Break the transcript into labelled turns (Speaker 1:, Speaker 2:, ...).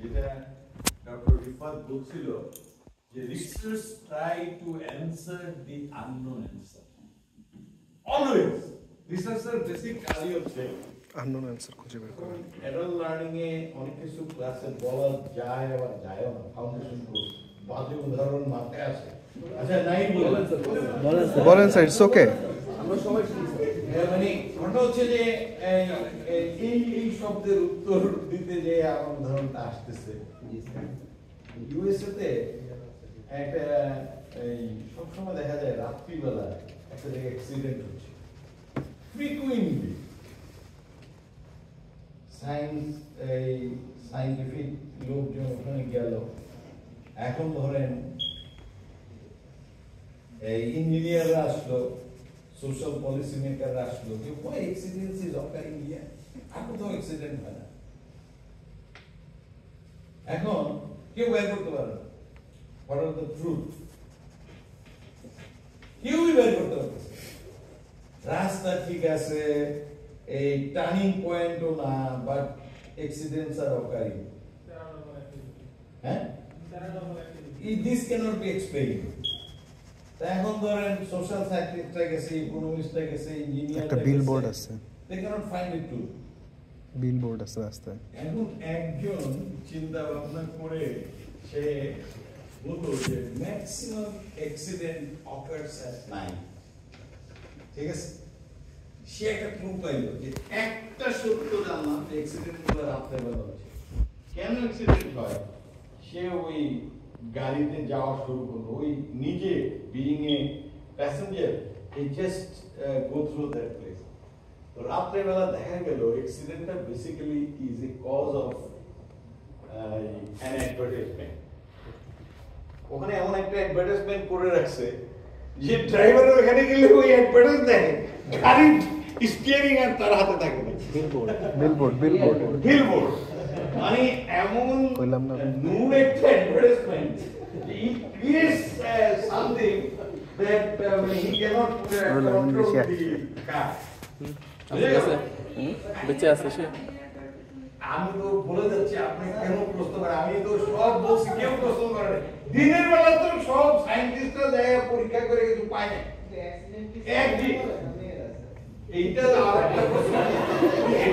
Speaker 1: যেটা ডক্টর রিফাত বলছিল যে research try to answer the unknown answer always রিসার্চের বেসিক কাজই হচ্ছে
Speaker 2: আননোন অ্যান্সার খুঁজে বের করা।
Speaker 1: অ্যাডাল্ট লার্নিং এ অনেক কিছু ক্লাসে বলা যায় আবার যায়ও না ফাউন্ডেশন কোর্স বাজে উদাহরণ মাথায় আসে আচ্ছা নাই
Speaker 2: বলেন স্যার, ইটস ওকে।
Speaker 1: আমরা সবাই মানে ঘটনা হচ্ছে যে এই শব্দের উত্তর দিতে যে আমার উদাহরণটা আসতেছে ইউএসএ তে একটা এই সবসময় দেখা যায় রাত্রিবেলা একটা জায়গায় অ্যাক্সিডেন্ট হচ্ছে ফ্রিকুয়েন্টলি সাইন্টিফিক লোকজন ওখানে গেল এখন ধরেন এই ইঞ্জিনিয়াররা আসলো সোশ্যাল পলিসি মেকাররা আসলো যে why accidents is occurring here আর কোথাও অ্যাক্সিডেন্ট হয় না এখন কেউ বের করতে পারে না what are the truth কেউই বের করতে পারতেছে রাস্তা ঠিক আছে এই টার্নিং পয়েন্টও না বাট অ্যাক্সিডেন্টস আর অকারিং হ্যাঁ this cannot be explained এখন ধরেন সোশ্যাল সায়েন্টিস্টরা গেছে ইকোনমিস্টরা গেছে ইঞ্জিনিয়ার
Speaker 2: একটা বিলবোর্ড আছে,
Speaker 1: they cannot find it too
Speaker 2: billboard আছে রাস্তায়।
Speaker 1: এখন একজন চিন্তা ভাবনা করে সে বলতো যে maximum accident occurs at night ঠিক আছে সে একটা প্রুফ পাইলো যে একটা সত্য জানলাম যে অ্যাক্সিডেন্ট গুলো রাত্রেবেলা হচ্ছে কেন অ্যাক্সিডেন্ট হয় সে ওই গাড়িতে যাওয়া শুরু করলো ওই নিজে being a passenger he just go through that place তো রাত্রেবেলা দেখা গেল অ্যাক্সিডেন্টটা basically is a cause of an advertisement ওখানে এমন একটা অ্যাডভার্টাইজমেন্ট করে রাখছে যে ড্রাইভার ওখানে গেলে ওই অ্যাডভার্টাইজ দেখে গাড়ির স্টিয়ারিং আর তার হাতে থাকে না বিলবোর্ড মানে এমন নূর একটা advertisement it creates something that he cannot control the car
Speaker 3: বেঁচে আছে সে
Speaker 1: আমি তো বলে যাচ্ছি আপনি কেন প্রশ্ন করেন আমি তো সব বলছি কেউ প্রশ্ন করে না দিনের বেলা তো সব সায়েন্টিস্টরা যায় পরীক্ষা করে কিছু পায় না একদিন এইটা আরেকটা প্রশ্ন